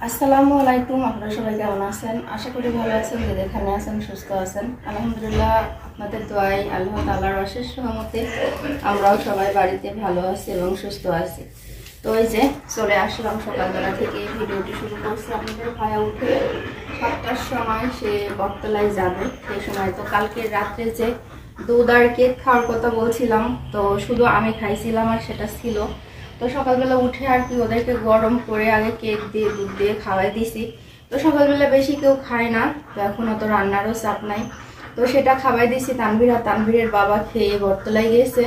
আসসালামু আলাইকুম। আপনারা সবাই কেমন আছেন? আশা করি ভালো আছেন, যে যেখানে আছেন সুস্থ আছেন। আলহামদুলিল্লাহ, আপনাদের দোয়ায় আল্লাহ তাআলার অশেষ রহমতে আমরাও সবাই বাড়িতে ভালো আছি এবং সুস্থ আছি। তো এই যে চলে আসলাম, সকালবেলা থেকে ভিডিওটি শুরু করছি। আপনাদের ভাইয়া উঠে 7টার সময় সে বটতলায় যাবে। সেই সময় তো কালকে রাত্রে যে দুধ আর কেক খাওয়ার কথা বলছিলাম, তো শুধু আমি খাইছিলাম আর সেটা ছিল। তো সকালবেলা উঠে আর কি ওদেরকে গরম করে আগে কেক দিয়ে দুধ দিয়ে খাওয়াই দিছি। তো সকালবেলা বেশি কেউ খায় না, তো এখনও তো রান্নারও চাপ নাই, তো সেটা খাওয়াই দিছি। তানভীরের বাবা খেয়ে বটতলায় গেছে,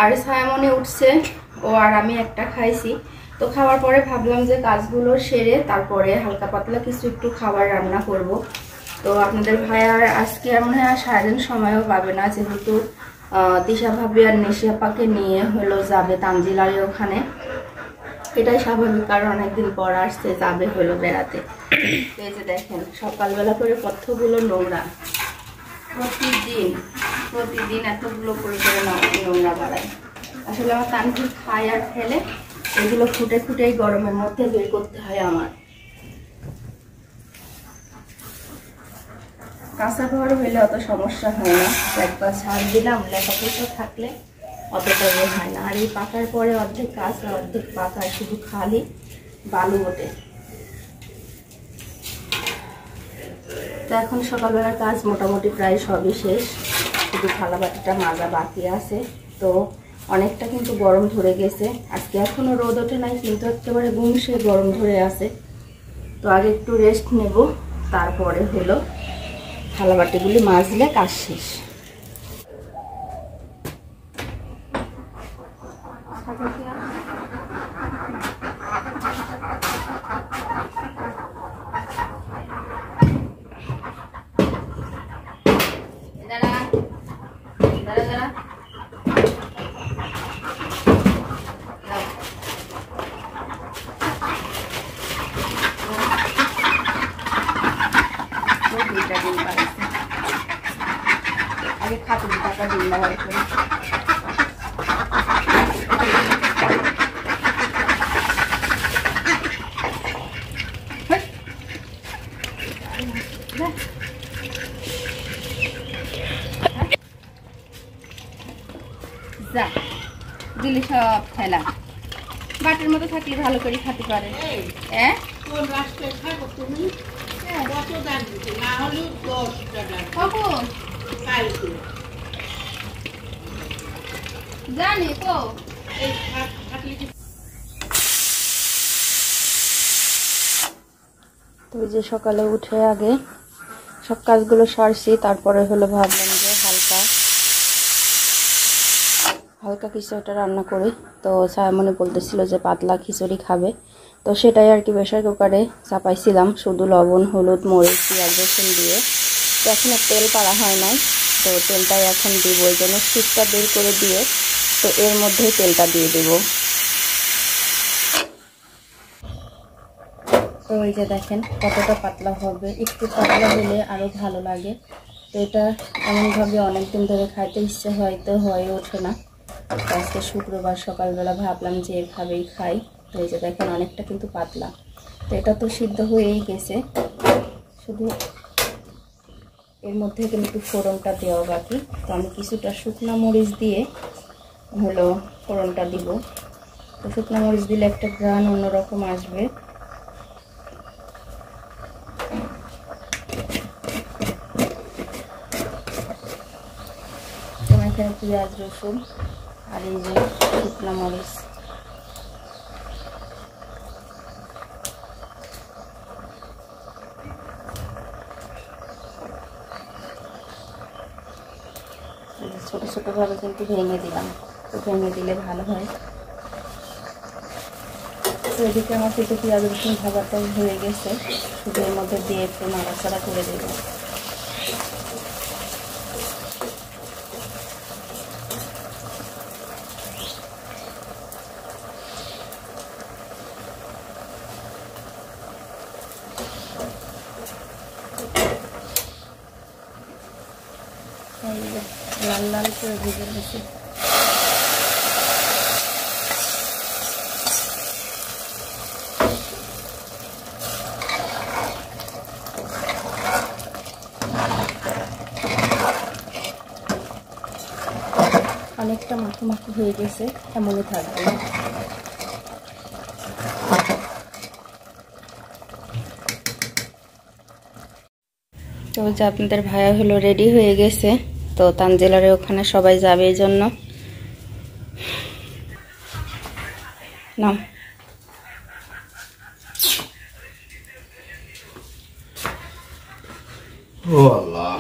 আর ছায়ামনি উঠছে, ও আর আমি একটা খাইছি। তো খাওয়ার পরে ভাবলাম যে কাজগুলো সেরে তারপরে হালকা পাতলা কিছু একটু খাবার রান্না করব। তো আপনাদের ভাইয়ার আজকে মনে হয় আর সারাদিন সময়ও পাবে না, যেহেতু তিশা ভাবি আর নিশিয়াপাকে নিয়ে হলো যাবে তানজিলারের ওখানে। এটাই স্বাভাবিক, কারণ অনেকদিন পর আসছে, যাবে হলো বেড়াতে। তো এই যে দেখেন সকালবেলা করে কতগুলো নোংরা, প্রতিদিন এতগুলো করে নোংরা বাড়ায়। আসলে আমার তানজিল খায় আর ফেলে, এগুলো খুঁটে এই গরমের মধ্যে বের করতে হয় আমার। কাঁচা ঘর হইলে অত সমস্যা হয় না, একবার ঝাড় দিলাম, লেখাপড়া থাকলে অতটা বের হয় না। আর এই পাকার পরে অর্ধেক কাঁচা অর্ধেক পাকা, শুধু খালি বালু ওঠে। তো এখন সকালবেলার কাজ মোটামুটি প্রায় সবই শেষ, শুধু থালা বাটিটা মাজা বাকি আছে। তো অনেকটা কিন্তু গরম ধরে গেছে আজকে, এখনও রোদ ওঠে নাই, কিন্তু একেবারে গুমসে গরম ধরে আছে। তো আগে একটু রেস্ট নেব, তারপরে হলো থালা বাটিগুলি মাজলে কাজ শেষ। আগে খাতে টাকা দিন ব্যবহার করে যা দিলি সব খেলা বাটির মতো থাকলে ভালো করে খেতে পারে। হ্যাঁ জানি তো। তো যে সকালে উঠে আগে সব কাজগুলো সারছি, তারপরে হলো ভাবলাম যে হালকা কিছু একটা রান্না করি। তো ছায়ামনি বলতেছিল যে পাতলা খিচুড়ি খাবে, তো সেটাই আর কি প্রেসার কুকারে চাপাইছিলাম, শুধু লবণ হলুদ মরিচ পেঁয়াজ রসুন দিয়ে। তো এখন তেল পাড়া হয় নাই, তো তেলটাই এখন দিব, ওই জন্য শীতটা বের করে দিয়ে তো এর মধ্যেই তেলটা দিয়ে দেব। তো এই যে দেখেন কতটা পাতলা হবে, একটু পাতলা হলে আরও ভালো লাগে। তো এটা এমনভাবে অনেকদিন ধরে খাইতে ইচ্ছে হয়তো হয়ে ওঠে না। আজকে শুক্রবার সকালবেলা ভাবলাম যে এভাবেই খাই। তো এই যে দেখেন অনেকটা কিন্তু পাতলা, তো এটা তো সিদ্ধ হয়েই গেছে, শুধু এর মধ্যে কিন্তু ফোড়নটা দেওয়া বাকি। তো আমি কিছুটা শুকনো মরিচ দিয়ে হলো ফোড়নটা দিব। তো শুকনো মরিচ দিলে একটা ঘ্রাণ অন্যরকম আসবে। এখানে পেঁয়াজ রসুন আর এই যে শুকনো মরিচ, ছোট ছোটভাবে কিন্তু ভেঙে দিলাম, তো ভেঙে দিলে ভালো হয়। তো এদিকে আমার কিন্তু পেঁয়াজ রসুন ভাজাটাই হয়ে গেছে, শুধু এর মধ্যে দিয়ে একটু নাড়াচাড়া করে দেব। লাল লাল করে ভেজে গেছে। অনেকটা মাখো মাখো হয়ে গেছে, এমনই থাকবে। তো যে আপনাদের ভাইয়া হলো রেডি হয়ে গেছে, তো তানজিলারে ওখানে সবাই যাবে এই জন্য। না ও আল্লাহ,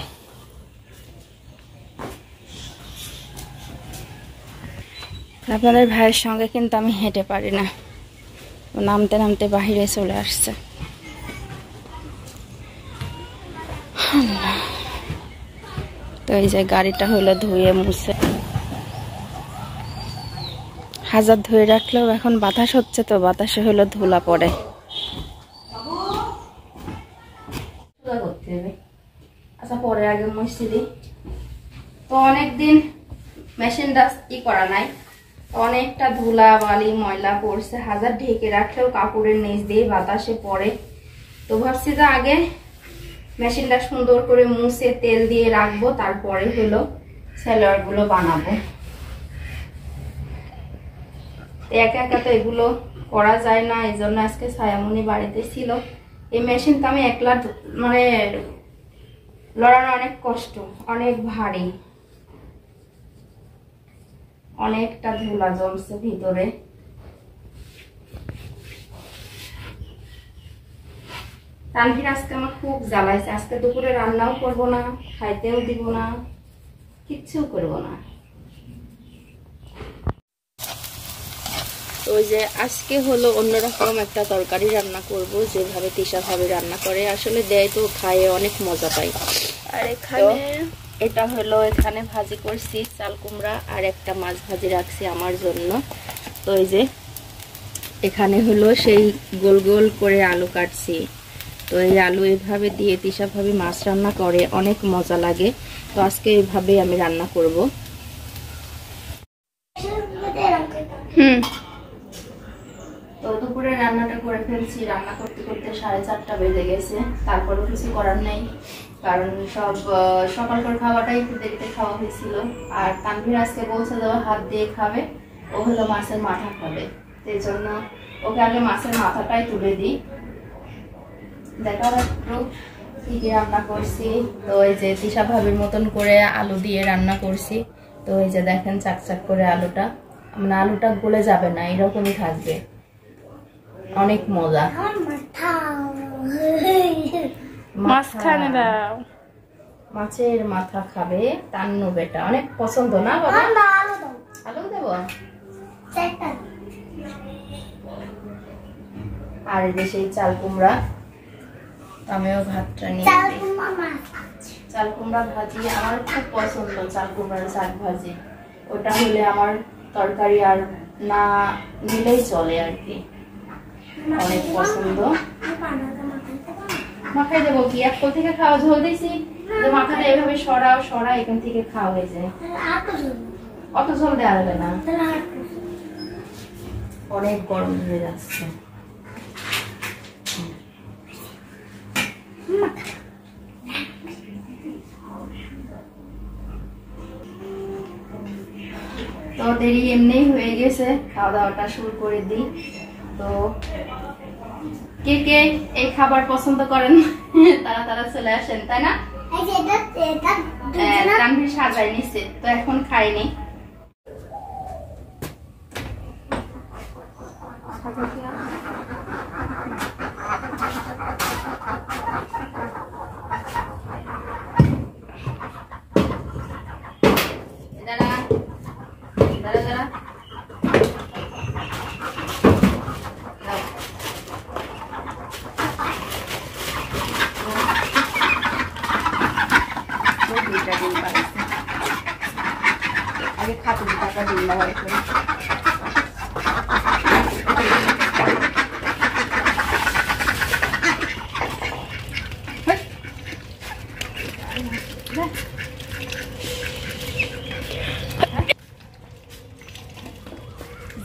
আপনাদের ভাইয়ের সঙ্গে কিন্তু আমি হেঁটে পারি না, নামতে নামতে বাহিরে চলে আসছে। তো এই যে গাড়িটা হলো ধুয়ে মুছে, হাজার ধুয়ে রাখলেও এখন বাতাস হচ্ছে, তো বাতাসে হলো ধুলা পড়ে। আচ্ছা পরে আগে মুছে দিই। তো অনেকদিন মেশিনটা করা নাই, অনেকটা ধুলা বালি ময়লা পড়ছে, হাজার ঢেকে রাখলেও কাপড়ের নিচ দিয়ে বাতাসে পড়ে। তো ভাবছি যে আগে মেশিনটা সুন্দর করে মুছে তেল দিয়ে রাখবো, তারপরে হলো সালোয়ার গুলো বানাবো। একা একা তো এগুলো করা যায় না, এই জন্য আজকে ছায়ামণি বাড়িতে ছিল। এই মেশিনটা আমি একলা মানে লড়ানো অনেক কষ্ট, অনেক ভারী, অনেকটা ধুলা জমছে ভিতরে। তানভীর আজকে আমার খুব জ্বালাইছে, আজকে দুপুরে রান্নাও করবো না, খাইতেও দিব না, কিচ্ছু করবো না। ওই যে আজকে হলো অন্যরকম একটা তরকারি রান্না করব, যেভাবে তিশা ভাবে রান্না করে, আসলে দেয় তো খায়ে অনেক মজা পাই। আর এখানে এটা হলো, এখানে ভাজি করছি চাল কুমড়া, আর একটা মাছ ভাজি রাখছি আমার জন্য। তো এই যে এখানে হলো সেই গোল গোল করে আলু কাটছি। তো এই আলু এইভাবে দিয়ে তিশা ভাবে মাছ রান্না করে, অনেক মজা লাগে। তো আজকে এইভাবে আমি রান্না করব। তো দুপুরে রান্নাটা করে ফেলছি, রান্না করতে করতে 4:30 বেজে গেছে। তারপরও কিছু করার নেই, কারণ সব সকালকার খাওয়াটাই একটু দেরিতে খাওয়া হয়েছিল। আর তানভীর আজকে বলছে দেওয়া হাত দিয়ে খাবে, ও হলো মাছের মাথা খাবে, সেই জন্য ওকে আগে মাছের মাথাটাই তুলে দিই। দেখাও একটু কি কি রান্না করছি। তো এই যে তিশা ভাবির মতন করে আলু দিয়ে রান্না করছি। তো এই যে দেখেন চাকচাক করে আলুটা, মানে আলুটা গলে যাবে না, এরকমই থাকবে, অনেক মজা। মাছের মাথা খাবে তান্নু বেটা, অনেক পছন্দ না বাবা? আলু দেব। আর এই যে সেই চাল কুমড়া, আমিও ভাতটা নিয়ে চাল কুমড়া ভাজি আমার খুব পছন্দ, চাল কুমড়ার শাক ভাজি। ওটা হলে আমার তরকারি আর না নিলেই চলে আর কি, অনেক পছন্দ। মাখাই দেবো কি, এক কল থেকে খাওয়া ঝোল দিছি, মাথাটা এভাবে সরাও সরা, এখান থেকে খাওয়া হয়ে যায়। অত ঝোল দেওয়া যাবে না, অনেক গরম হয়ে যাচ্ছে। তো দেরি এমনি হয়ে গেছে, খাওয়া দাওয়াটা শুরু করে দিই। তো কে কে এই খাবার পছন্দ করেন তারা তারা চলে আসেন, তাই না? তানভীর সাজাই নিচ্ছে, তো এখন খাইনি। আগে খাতে টাকা দিন না হয়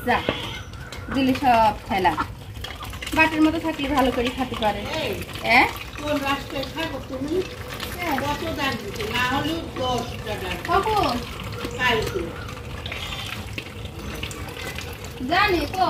যা দিলি সব খেলা, বাটির মতো থাকলে ভালো করে খেতে পারে। জানি তো